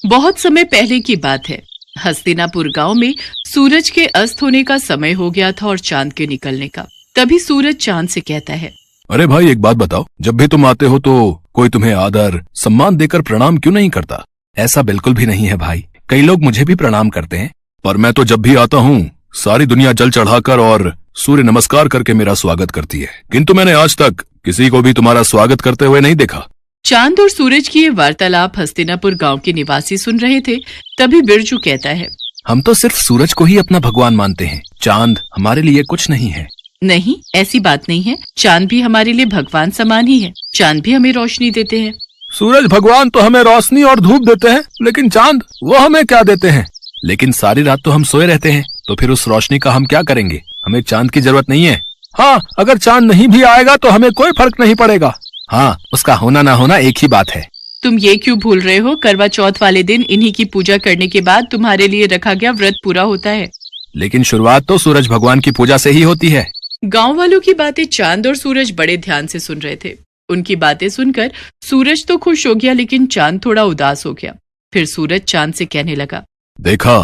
बहुत समय पहले की बात है। हस्तिनापुर गांव में सूरज के अस्त होने का समय हो गया था और चांद के निकलने का। तभी सूरज चांद से कहता है, अरे भाई, एक बात बताओ, जब भी तुम आते हो तो कोई तुम्हें आदर सम्मान देकर प्रणाम क्यों नहीं करता? ऐसा बिल्कुल भी नहीं है भाई, कई लोग मुझे भी प्रणाम करते हैं। पर मैं तो जब भी आता हूँ सारी दुनिया जल चढ़ाकर और सूर्य नमस्कार करके मेरा स्वागत करती है, किंतु मैंने आज तक किसी को भी तुम्हारा स्वागत करते हुए नहीं देखा। चांद और सूरज की ये वार्तालाप हस्तिनापुर गांव के निवासी सुन रहे थे। तभी बिरजू कहता है, हम तो सिर्फ सूरज को ही अपना भगवान मानते हैं, चांद हमारे लिए कुछ नहीं है। नहीं, ऐसी बात नहीं है। चांद भी हमारे लिए भगवान समान ही है। चांद भी हमें रोशनी देते हैं। सूरज भगवान तो हमें रोशनी और धूप देते हैं, लेकिन चांद वो हमें क्या देते हैं? लेकिन सारी रात तो हम सोए रहते हैं, तो फिर उस रोशनी का हम क्या करेंगे? हमें चांद की जरूरत नहीं है। हाँ, अगर चांद नहीं भी आएगा तो हमें कोई फर्क नहीं पड़ेगा। हाँ, उसका होना ना होना एक ही बात है। तुम ये क्यों भूल रहे हो? करवा चौथ वाले दिन इन्हीं की पूजा करने के बाद तुम्हारे लिए रखा गया व्रत पूरा होता है। लेकिन शुरुआत तो सूरज भगवान की पूजा से ही होती है। गांव वालों की बातें चांद और सूरज बड़े ध्यान से सुन रहे थे। उनकी बातें सुनकर सूरज तो खुश हो गया, लेकिन चांद थोड़ा उदास हो गया। फिर सूरज चांद से कहने लगा, देखा,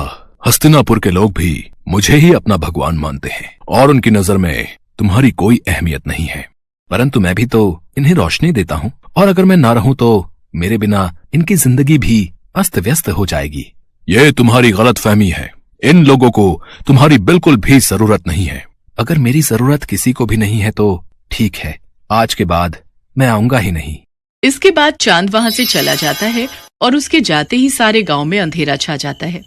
हस्तिनापुर के लोग भी मुझे ही अपना भगवान मानते हैं और उनकी नजर में तुम्हारी कोई अहमियत नहीं है। परंतु मैं भी तो इन्हें रोशनी देता हूँ, और अगर मैं ना रहूं तो मेरे बिना इनकी जिंदगी भी अस्त व्यस्त हो जाएगी। ये तुम्हारी गलतफहमी है। इन लोगों को तुम्हारी बिल्कुल भी जरूरत नहीं है। अगर मेरी जरूरत किसी को भी नहीं है तो ठीक है, आज के बाद मैं आऊंगा ही नहीं। इसके बाद चांद वहां से चला जाता है और उसके जाते ही सारे गांव में अंधेरा छा जाता है।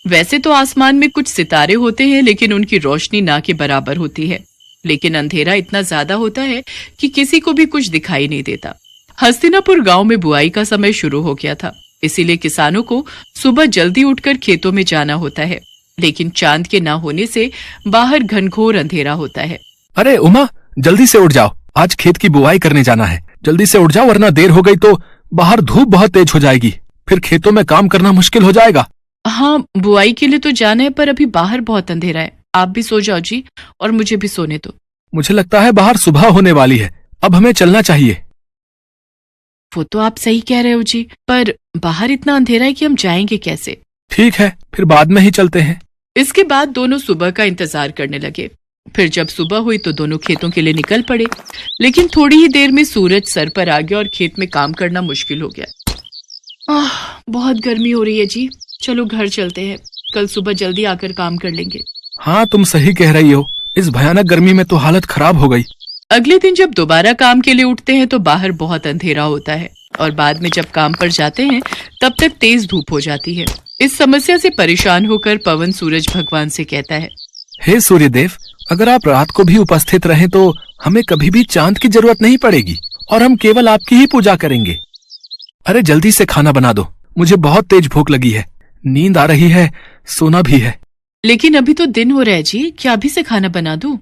वैसे तो आसमान में कुछ सितारे होते हैं, लेकिन उनकी रोशनी ना के बराबर होती है। लेकिन अंधेरा इतना ज्यादा होता है कि किसी को भी कुछ दिखाई नहीं देता। हस्तिनापुर गांव में बुआई का समय शुरू हो गया था, इसीलिए किसानों को सुबह जल्दी उठकर खेतों में जाना होता है। लेकिन चांद के ना होने से बाहर घनघोर अंधेरा होता है। अरे उमा, जल्दी से उठ जाओ, आज खेत की बुआई करने जाना है। जल्दी से उठ जाओ, वरना देर हो गई तो बाहर धूप बहुत तेज हो जाएगी, फिर खेतों में काम करना मुश्किल हो जाएगा। हाँ, बुआई के लिए तो जाना है, पर अभी बाहर बहुत अंधेरा है। आप भी सो जाओ जी, और मुझे भी सोने दो। मुझे लगता है बाहर सुबह होने वाली है, अब हमें चलना चाहिए। वो तो आप सही कह रहे हो जी, पर बाहर इतना अंधेरा है कि हम जाएंगे कैसे? ठीक है, फिर बाद में ही चलते हैं। इसके बाद दोनों सुबह का इंतजार करने लगे। फिर जब सुबह हुई तो दोनों खेतों के लिए निकल पड़े। लेकिन थोड़ी ही देर में सूरज सर पर आ गया और खेत में काम करना मुश्किल हो गया। बहुत गर्मी हो रही है जी, चलो घर चलते हैं, कल सुबह जल्दी आकर काम कर लेंगे। हाँ, तुम सही कह रही हो, इस भयानक गर्मी में तो हालत खराब हो गई। अगले दिन जब दोबारा काम के लिए उठते हैं तो बाहर बहुत अंधेरा होता है, और बाद में जब काम पर जाते हैं तब तक तेज धूप हो जाती है। इस समस्या से परेशान होकर पवन सूरज भगवान से कहता है, हे सूर्यदेव, अगर आप रात को भी उपस्थित रहें तो हमें कभी भी चांद की जरूरत नहीं पड़ेगी और हम केवल आपकी ही पूजा करेंगे। अरे जल्दी से खाना बना दो, मुझे बहुत तेज भूख लगी है, नींद आ रही है, सोना भी है। लेकिन अभी तो दिन हो रहा है जी, क्या अभी से खाना बना दूं?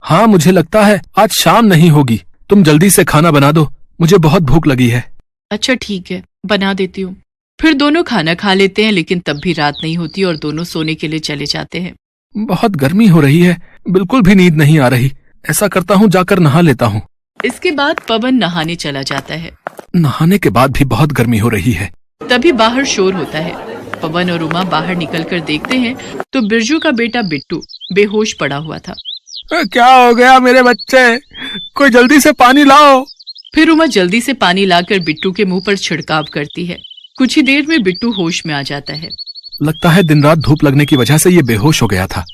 हाँ, मुझे लगता है आज शाम नहीं होगी। तुम जल्दी से खाना बना दो, मुझे बहुत भूख लगी है। अच्छा ठीक है, बना देती हूँ। फिर दोनों खाना खा लेते हैं, लेकिन तब भी रात नहीं होती और दोनों सोने के लिए चले जाते हैं। बहुत गर्मी हो रही है, बिल्कुल भी नींद नहीं आ रही। ऐसा करता हूँ, जाकर नहा लेता हूँ। इसके बाद पवन नहाने चला जाता है। नहाने के बाद भी बहुत गर्मी हो रही है। तभी बाहर शोर होता है। पवन और उमा बाहर निकलकर देखते हैं तो बिरजू का बेटा बिट्टू बेहोश पड़ा हुआ था। क्या हो गया मेरे बच्चे? कोई जल्दी से पानी लाओ। फिर उमा जल्दी से पानी लाकर बिट्टू के मुंह पर छिड़काव करती है। कुछ ही देर में बिट्टू होश में आ जाता है। लगता है दिन रात धूप लगने की वजह से ये बेहोश हो गया था।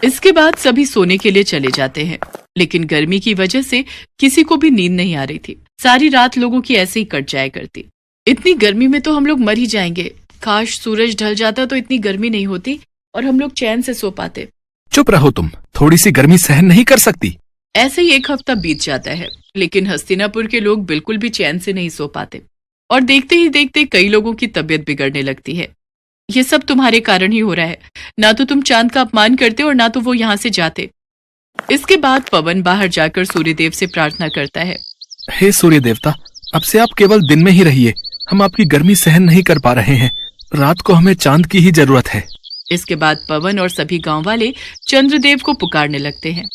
इसके बाद सभी सोने के लिए चले जाते हैं, लेकिन गर्मी की वजह से किसी को भी नींद नहीं आ रही थी। सारी रात लोगों की ऐसे ही कट जाया करती। इतनी गर्मी में तो हम लोग मर ही जाएंगे। काश सूरज ढल जाता तो इतनी गर्मी नहीं होती और हम लोग चैन से सो पाते। चुप रहो तुम, थोड़ी सी गर्मी सहन नहीं कर सकती? ऐसे ही एक हफ्ता बीत जाता है, लेकिन हस्तिनापुर के लोग बिल्कुल भी चैन से नहीं सो पाते, और देखते ही देखते कई लोगों की तबीयत बिगड़ने लगती है। ये सब तुम्हारे कारण ही हो रहा है। ना तो तुम चांद का अपमान करते और ना तो वो यहाँ से जाते। इसके बाद पवन बाहर जाकर सूर्यदेव से प्रार्थना करता है, हे सूर्य देवता, अब से आप केवल दिन में ही रहिए, हम आपकी गर्मी सहन नहीं कर पा रहे हैं। रात को हमें चांद की ही जरूरत है। इसके बाद पवन और सभी गांव वाले चंद्रदेव को पुकारने लगते हैं।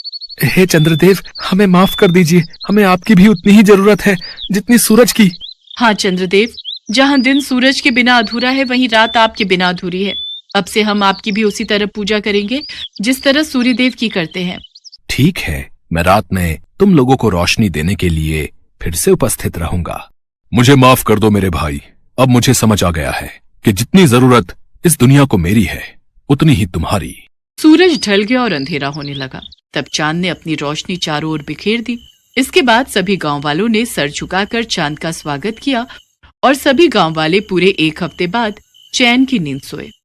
हे चंद्रदेव, हमें माफ कर दीजिए, हमें आपकी भी उतनी ही जरूरत है जितनी सूरज की। हाँ चंद्रदेव, जहाँ दिन सूरज के बिना अधूरा है, वहीं रात आपके बिना अधूरी है। अब से हम आपकी भी उसी तरह पूजा करेंगे जिस तरह सूर्यदेव की करते हैं। ठीक है, मैं रात में तुम लोगों को रोशनी देने के लिए फिर से उपस्थित रहूंगा। मुझे माफ कर दो मेरे भाई, अब मुझे समझ आ गया है कि जितनी जरूरत इस दुनिया को मेरी है उतनी ही तुम्हारी। सूरज ढल गया और अंधेरा होने लगा। तब चांद ने अपनी रोशनी चारों ओर बिखेर दी। इसके बाद सभी गांव वालों ने सर झुकाकर चांद का स्वागत किया और सभी गांव वाले पूरे 1 हफ्ते बाद चैन की नींद सोए।